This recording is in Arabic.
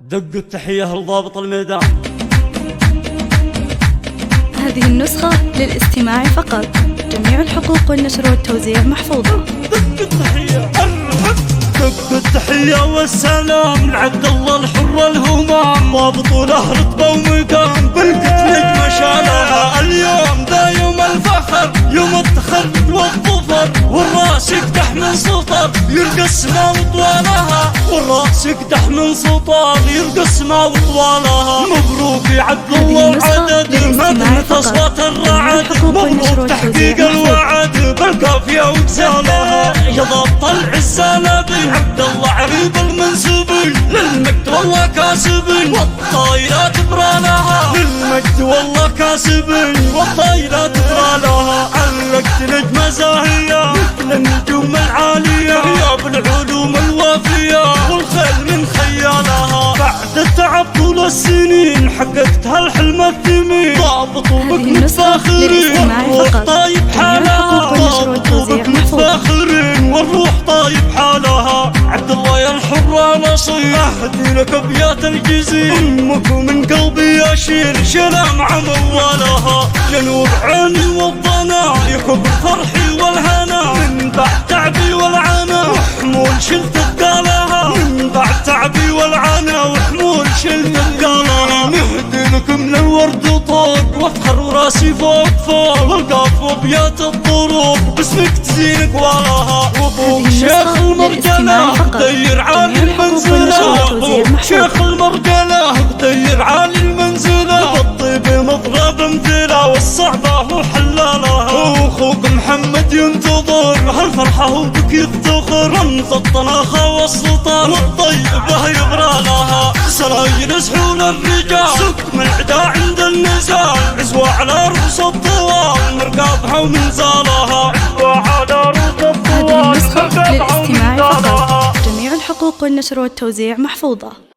دق التحية لضابط الميدان. هذه النسخة للاستماع فقط. جميع الحقوق والنشر والتوزيع محفوظة. دق التحية دق التحية والسلام لعبد الله الحر الهمام، ضابط وله رتبة ومقام بالقتل نجمة شالها. اليوم ذا يوم الفخر، يوم التخرج والظفر، والراس يقدح من سطر يلقى السما وطوالها، والراس يقدح من سطر يلقى السما وطوالها. مبروك يا عبد الله وعدد مدنة اصوات الرعد، مبروك تحقيق الوعد بالقافية وغزالها. يا ضابط العزالبي عبد الله عريب المنسوبي، للمجد والله كاسبي والطايرات برالها، للمجد والله كاسبي والطايرات برالها. علقت نجمة زاهية مثل النجوم العالية، يا بالعلوم الوافية والخيل من خيالها. بعد التعب طول السنين حققتها الحلم الثمين، ضابط وبك متفاخرين والروح طايب حالها، ضابط وبك متفاخرين والروح طايب حالها. عبد الله يا الحر نصير اهدي لك ابيات الجزيل، امك من قلبي اشيل شيلها مع موالها. يا نور عيني والضنا يكبر فرحي والهنا، من بعد تعبي والعنا وحمول شلت ثقالها، من بعد تعبي والعنا وحمول شلت ثقالها. نهدي لك من الورد طوق وافخر وراسي فوق فوق، والقاف وابيات الطرق باسمك تزين قوالها. وابوك شيخ المرجله غدير عالي المنزله، شيخ المرجله غدير عالي المنزله، بالطيب مضرب امثله والصعبه هو حلالها. واخوك محمد ينتظر هالفرحه وبك يفتخر، رمز الطلاخه والسلطان والطيبه يبرى لها. سراير سحول الرجال سكم العدا عند النزال، عزوة على رؤوس الطوال مرقابها ومنزالها، عزوة على رؤوس الطوال هذه النسخة للاستماع فقط. جميع الحقوق والنشر والتوزيع محفوظة.